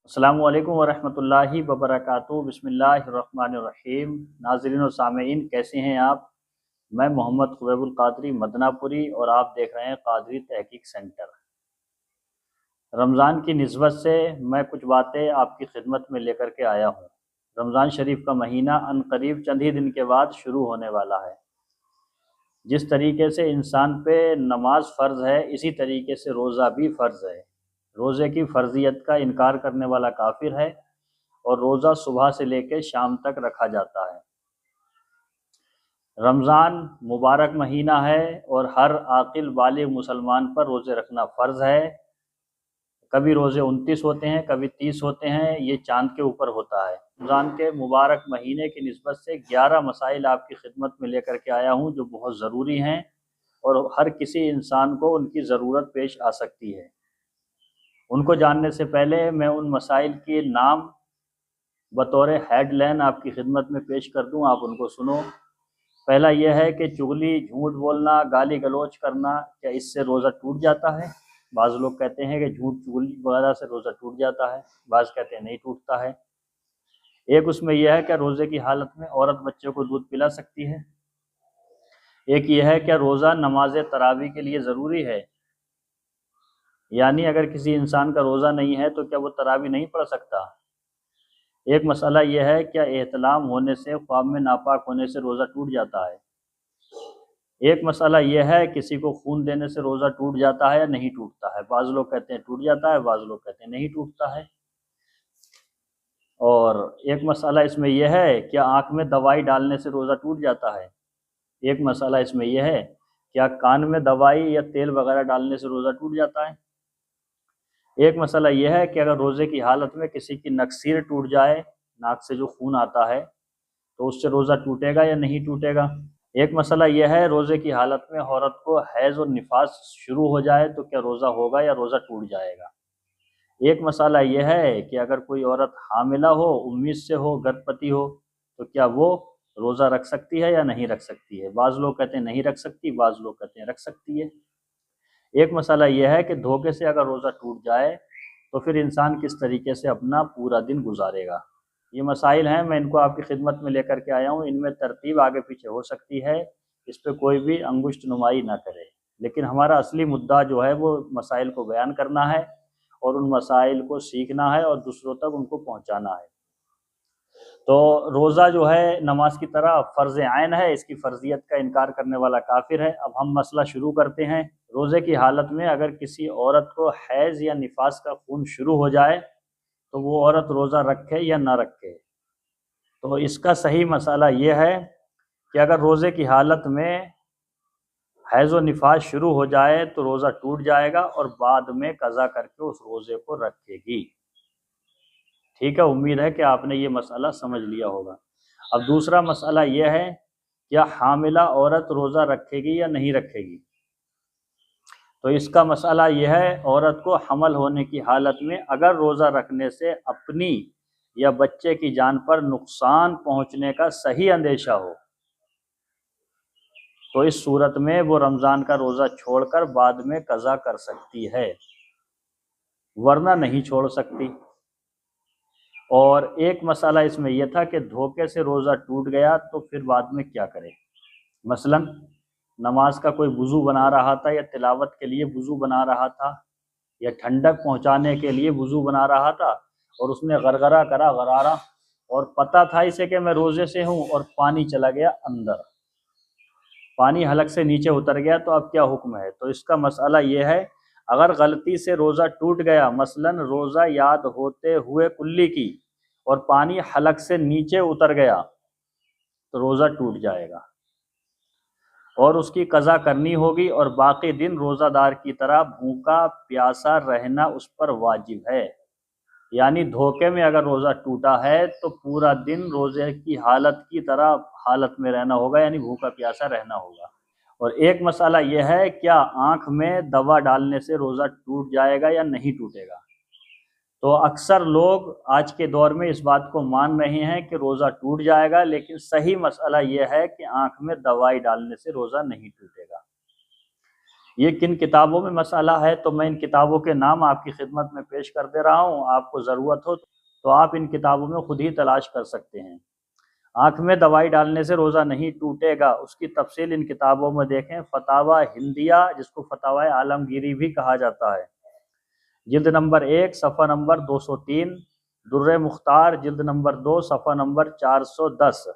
السلام علیکم ورحمۃ اللہ وبرکاتہ۔ بسم اللہ الرحمن الرحیم۔ ناظرین و سامعین، کیسے ہیں آپ؟ میں محمد خبیب القادری مدنہ پوری اور آپ دیکھ رہے ہیں قادری تحقیق سینٹر۔ رمضان کی نسبت سے میں کچھ باتیں آپ کی خدمت میں لے کر کے آیا ہوں۔ رمضان شریف کا مہینہ ان قریب چند ہی دن کے بعد شروع ہونے والا ہے۔ جس طریقے سے انسان پہ نماز فرض ہے، اسی طریقے سے روزہ بھی فرض ہے۔ روزے کی فرضیت کا انکار کرنے والا کافر ہے، اور روزہ صبح سے لے کے شام تک رکھا جاتا ہے۔ رمضان مبارک مہینہ ہے اور ہر عاقل بالغ مسلمان پر روزے رکھنا فرض ہے۔ کبھی روزے 29 ہوتے ہیں، کبھی 30 ہوتے ہیں، یہ چاند کے اوپر ہوتا ہے۔ رمضان کے مبارک مہینے کی نسبت سے 11 مسائل آپ کی خدمت میں لے کر کے آیا ہوں جو بہت ضروری ہیں، اور ہر کسی انسان کو ان کی ضرورت پیش آ سکتی ہے۔ ان کو جاننے سے پہلے میں ان مسائل کے نام بطور ہیڈ لائن آپ کی خدمت میں پیش کر دوں، آپ ان کو سنو۔ پہلا یہ ہے کہ چغلی، جھوٹ بولنا، گالی گلوچ کرنا، کیا اس سے روزہ ٹوٹ جاتا ہے؟ بعض لوگ کہتے ہیں کہ جھوٹ چغلی وغیرہ سے روزہ ٹوٹ جاتا ہے، بعض کہتے ہیں نہیں ٹوٹتا ہے۔ ایک اس میں یہ ہے کہ روزے کی حالت میں عورت بچے کو دودھ پلا سکتی ہے۔ ایک یہ ہے کہ روزہ نماز تراویح کے لیے ضروری ہے، یعنی اگر کسی انسان کا روزہ نہیں ہے تو کیا وہ تراویح نہیں پڑھ سکتا؟ ایک مسئلہ یہ ہے کیا احتلام ہونے سے، خواب میں ناپاک ہونے سے روزہ ٹوٹ جاتا ہے؟ ایک مسئلہ یہ ہے کسی کو خون دینے سے روزہ ٹوٹ جاتا ہے یا نہیں ٹوٹتا ہے؟ بعض لوگ کہتے ہیں ٹوٹ جاتا ہے، بعض لوگ کہتے ہیں نہیں ٹوٹتا ہے۔ اور ایک مسئلہ اس میں یہ ہے کیا آنکھ میں دوائی ڈالنے سے روزہ ٹوٹ جاتا ہے؟ ایک مسئلہ اس میں یہ ہے کیا کان میں دوائی یا تیل وغیرہ ڈالنے سے روزہ ٹوٹ جاتا ہے؟ ایک مسئلہ یہ ہے کہ اگر روزے کی حالت میں کسی کی نکسیر ٹوٹ جائے، ناک سے جو خون آتا ہے، تو اس سے روزہ ٹوٹے گا یا نہیں ٹوٹے گا؟ ایک مسئلہ یہ ہے روزے کی حالت میں عورت کو حیض اور نفاس شروع ہو جائے تو کیا روزہ ہوگا یا روزہ ٹوٹ جائے گا؟ ایک مسئلہ یہ ہے کہ اگر کوئی عورت حاملہ ہو، امید سے ہو، گربھوتی ہو، تو کیا وہ روزہ رکھ سکتی ہے یا نہیں رکھ سکتی ہے؟ بعض لوگ کہتے ہیں نہیں رکھ سکتی، بعض لوگ کہتے ہیں رکھ سکتی ہے۔ ایک مسئلہ یہ ہے کہ دھوکے سے اگر روزہ ٹوٹ جائے تو پھر انسان کس طریقے سے اپنا پورا دن گزارے گا؟ یہ مسائل ہیں، میں ان کو آپ کی خدمت میں لے کر کے آیا ہوں۔ ان میں ترتیب آگے پیچھے ہو سکتی ہے، اس پہ کوئی بھی انگشت نمائی نہ کرے، لیکن ہمارا اصلی مدعا جو ہے وہ مسائل کو بیان کرنا ہے، اور ان مسائل کو سیکھنا ہے اور دوسروں تک ان کو پہنچانا ہے۔ تو روزہ جو ہے نماز کی طرح فرض عین ہے، اس کی فرضیت کا انکار کرنے والا کافر ہے۔ اب ہم مسئلہ شروع کرتے ہیں۔ روزے کی حالت میں اگر کسی عورت کو حیض یا نفاس کا خون شروع ہو جائے تو وہ عورت روزہ رکھے یا نہ رکھے؟ تو اس کا صحیح مسئلہ یہ ہے کہ اگر روزے کی حالت میں حیض و نفاس شروع ہو جائے تو روزہ ٹوٹ جائے گا، اور بعد میں قضا کر کے اس روزے کو رکھے گی۔ ٹھیک ہے، امید ہے کہ آپ نے یہ مسئلہ سمجھ لیا ہوگا۔ اب دوسرا مسئلہ یہ ہے کیا حاملہ عورت روزہ رکھے گی یا نہیں رکھے گی؟ تو اس کا مسئلہ یہ ہے عورت کو حمل ہونے کی حالت میں اگر روزہ رکھنے سے اپنی یا بچے کی جان پر نقصان پہنچنے کا صحیح اندیشہ ہو تو اس صورت میں وہ رمضان کا روزہ چھوڑ کر بعد میں قضا کر سکتی ہے، ورنہ نہیں چھوڑ سکتی۔ اور ایک مسئلہ اس میں یہ تھا کہ دھوکے سے روزہ ٹوٹ گیا تو پھر بعد میں کیا کرے؟ مثلا نماز کا کوئی وضو بنا رہا تھا، یا تلاوت کے لیے وضو بنا رہا تھا، یا ٹھنڈک پہنچانے کے لیے وضو بنا رہا تھا، اور اس نے غرغرہ کرا غرارہ، اور پتہ تھا اسے کہ میں روزے سے ہوں، اور پانی چلا گیا اندر، پانی حلق سے نیچے اتر گیا، تو اب کیا حکم ہے؟ تو اس کا مسئلہ یہ ہے اگر غلطی سے روزہ ٹوٹ گیا، مثلا روزہ یاد ہوتے ہوئے کلی کی اور پانی حلق سے نیچے اتر گیا تو روزہ ٹوٹ جائے گا، اور اس کی قضا کرنی ہوگی، اور باقی دن روزہ دار کی طرح بھوکا پیاسا رہنا اس پر واجب ہے۔ یعنی دھوکے میں اگر روزہ ٹوٹا ہے تو پورا دن روزے کی حالت کی طرح حالت میں رہنا ہوگا، یعنی بھوکا پیاسا رہنا ہوگا۔ اور ایک مسئلہ یہ ہے کیا آنکھ میں دوا ڈالنے سے روزہ ٹوٹ جائے گا یا نہیں ٹوٹے گا؟ تو اکثر لوگ آج کے دور میں اس بات کو مان رہے ہیں کہ روزہ ٹوٹ جائے گا، لیکن صحیح مسئلہ یہ ہے کہ آنکھ میں دوائی ڈالنے سے روزہ نہیں ٹوٹے گا۔ یہ کن کتابوں میں مسئلہ ہے تو میں ان کتابوں کے نام آپ کی خدمت میں پیش کر دے رہا ہوں، آپ کو ضرورت ہو تو آپ ان کتابوں میں خود ہی تلاش کر سکتے ہیں۔ آنکھ میں دوائی ڈالنے سے روزہ نہیں ٹوٹے گا، اس کی تفصیل ان کتابوں میں دیکھیں۔ فتاوی ہندیہ، جس کو فتاوی عالمگیری بھی کہا جاتا ہے، جلد نمبر 1 صفحہ نمبر 203، در مختار جلد نمبر 2 صفحہ نمبر 410،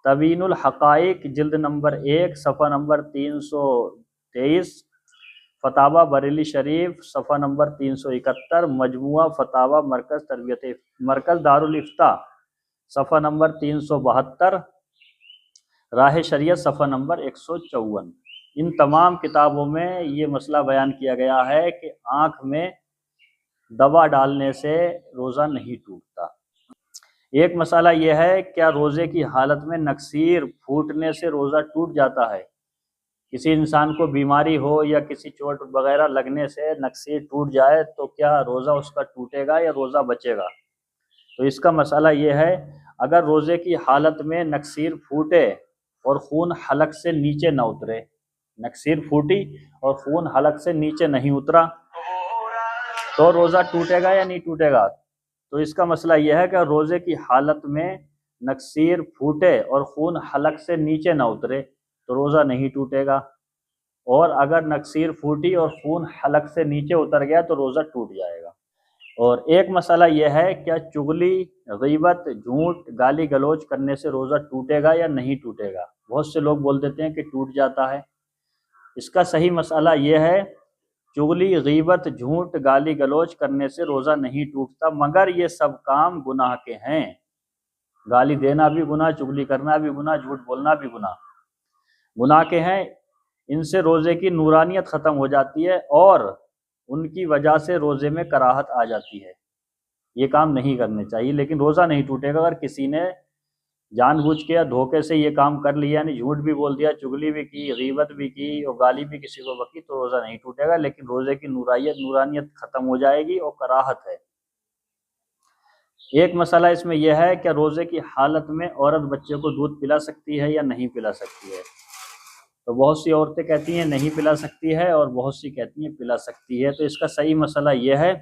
تبیین الحقائق جلد نمبر 1 صفحہ نمبر 323، فتاوی بریلی شریف صفحہ نمبر 371، مجموعہ فتاوی مرکز دارالفتاء صفحہ نمبر 372، راہ شریعت صفحہ نمبر 154۔ ان تمام کتابوں میں یہ مسئلہ بیان کیا گیا ہے کہ آنکھ میں دوا ڈالنے سے روزہ نہیں ٹوٹتا۔ ایک مسئلہ یہ ہے، کیا روزے کی حالت میں نکسیر پھوٹنے سے روزہ ٹوٹ جاتا ہے؟ کسی انسان کو بیماری ہو یا کسی چوٹ وغیرہ لگنے سے نکسیر ٹوٹ جائے تو کیا روزہ اس کا ٹوٹے گا یا روزہ بچے گا؟ تو اس کا مسئلہ یہ ہے، اگر روزے کی حالت میں نکسیر پھوٹے اور خون حلق سے نیچے نہ اترے، نکسیر پھوٹی اور خون حلق سے نیچے نہیں اترا تو روزہ ٹوٹے گا یا نہیں ٹوٹے گا؟ تو اس کا مسئلہ یہ ہے کہ روزے کی حالت میں نکسیر پھوٹے اور خون حلق سے نیچے نہ اترے تو روزہ نہیں ٹوٹے گا، اور اگر نکسیر پھوٹی اور خون حلق سے نیچے اتر گیا تو روزہ ٹوٹ جائے گا۔ اور ایک مسئلہ یہ ہے، کیا چغلی، غیبت، جھوٹ، گالی گلوچ کرنے سے روزہ ٹوٹے گا یا نہیں ٹوٹے گا؟ بہت سے لوگ بول دیتے ہیں کہ ٹوٹ جاتا ہے۔ اس کا صحیح مسئلہ یہ ہے، چغلی، غیبت، جھوٹ، گالی گلوچ کرنے سے روزہ نہیں ٹوٹتا، مگر یہ سب کام گناہ کے ہیں۔ گالی دینا بھی گناہ، چغلی کرنا بھی گناہ، جھوٹ بولنا بھی گناہ کے ہیں۔ ان سے روزے کی نورانیت ختم ہو جاتی ہے اور ان کی وجہ سے روزے میں کراہت آ جاتی ہے۔ یہ کام نہیں کرنے چاہیے، لیکن روزہ نہیں ٹوٹے گا اگر کسی نے جان بوجھ کے یا دھوکے سے یہ کام کر لیا، یعنی جھوٹ بھی بول دیا، چغلی بھی کی، غیبت بھی کی اور گالی بھی کسی کو بکی، تو روزہ نہیں ٹوٹے گا، لیکن روزے کی نورانیت ختم ہو جائے گی اور کراہت ہے۔ ایک مسئلہ اس میں یہ ہے کہ روزے کی حالت میں عورت بچے کو دودھ پلا سکتی ہے یا نہیں پلا سکتی ہے؟ تو بہت سی عورتیں کہتی ہیں نہیں پلا سکتی ہے اور بہت سی کہتی ہیں پلا سکتی ہے۔ تو اس کا صحیح مسئلہ یہ ہے،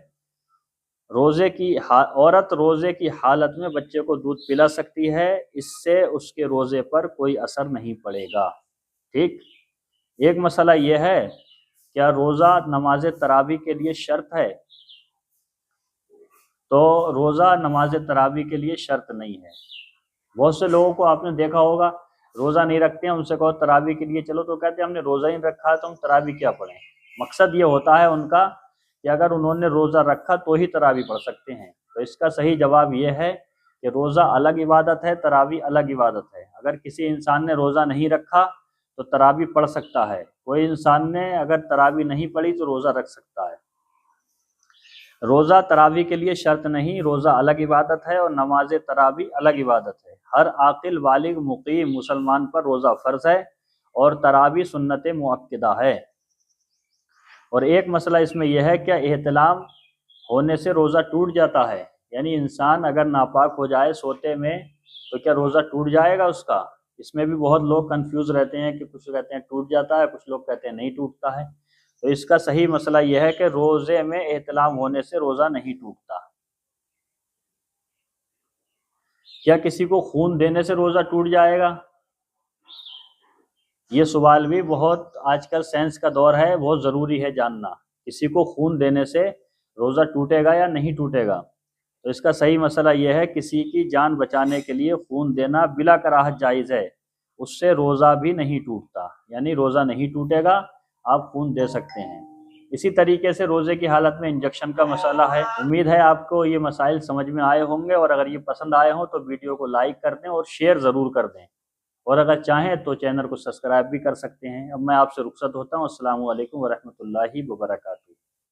عورت روزے کی حالت میں بچے کو دودھ پلا سکتی ہے، اس سے اس کے روزے پر کوئی اثر نہیں پڑے گا۔ ٹھیک۔ ایک مسئلہ یہ ہے، کیا روزہ نماز تراویح کے لیے شرط ہے؟ تو روزہ نماز تراویح کے لیے شرط نہیں ہے۔ بہت سے لوگوں کو آپ نے دیکھا ہوگا روزہ نہیں رکھتے ہیں، ان سے کہو تراویح کے لیے چلو تو کہتے ہیں ہم نے روزہ ہی رکھا ہے تو ہم تراویح کیا پڑھیں۔ مقصد یہ ہوتا ہے ان کا کہ اگر انہوں نے روزہ رکھا تو ہی تراویح پڑھ سکتے ہیں۔ تو اس کا صحیح جواب یہ ہے کہ روزہ الگ عبادت ہے، تراویح الگ عبادت ہے۔ اگر کسی انسان نے روزہ نہیں رکھا تو تراویح پڑھ سکتا ہے، کوئی انسان نے اگر تراویح نہیں پڑھی تو روزہ رکھ سکتا ہے۔ روزہ تراویح کے لیے شرط نہیں، روزہ الگ عبادت ہے اور نماز تراویح الگ عبادت ہے۔ ہر عاقل بالغ مقیم مسلمان پر روزہ فرض ہے اور تراویح سنت مؤکدہ ہے۔ اور ایک مسئلہ اس میں یہ ہے، کیا احتلام ہونے سے روزہ ٹوٹ جاتا ہے؟ یعنی انسان اگر ناپاک ہو جائے سوتے میں تو کیا روزہ ٹوٹ جائے گا اس کا؟ اس میں بھی بہت لوگ کنفیوز رہتے ہیں کہ کچھ کہتے ہیں ٹوٹ جاتا ہے، کچھ لوگ کہتے ہیں نہیں ٹوٹتا ہے۔ تو اس کا صحیح مسئلہ یہ ہے کہ روزے میں احتلام ہونے سے روزہ نہیں ٹوٹتا۔ کیا کسی کو خون دینے سے روزہ ٹوٹ جائے گا؟ یہ سوال بھی بہت آج کل سائنس کا دور ہے، بہت ضروری ہے جاننا، کسی کو خون دینے سے روزہ ٹوٹے گا یا نہیں ٹوٹے گا؟ تو اس کا صحیح مسئلہ یہ ہے، کسی کی جان بچانے کے لیے خون دینا بلا کراہت جائز ہے، اس سے روزہ بھی نہیں ٹوٹتا، یعنی روزہ نہیں ٹوٹے گا، آپ خون دے سکتے ہیں۔ اسی طریقے سے روزے کی حالت میں انجیکشن کا مسئلہ ہے۔ امید ہے آپ کو یہ مسائل سمجھ میں آئے ہوں گے، اور اگر یہ پسند آئے ہوں تو ویڈیو کو لائک کر دیں اور شیئر ضرور کر دیں، اور اگر چاہیں تو چینل کو سبسکرائب بھی کر سکتے ہیں۔ اب میں آپ سے رخصت ہوتا ہوں۔ السلام علیکم ورحمۃ اللہ وبرکاتہ۔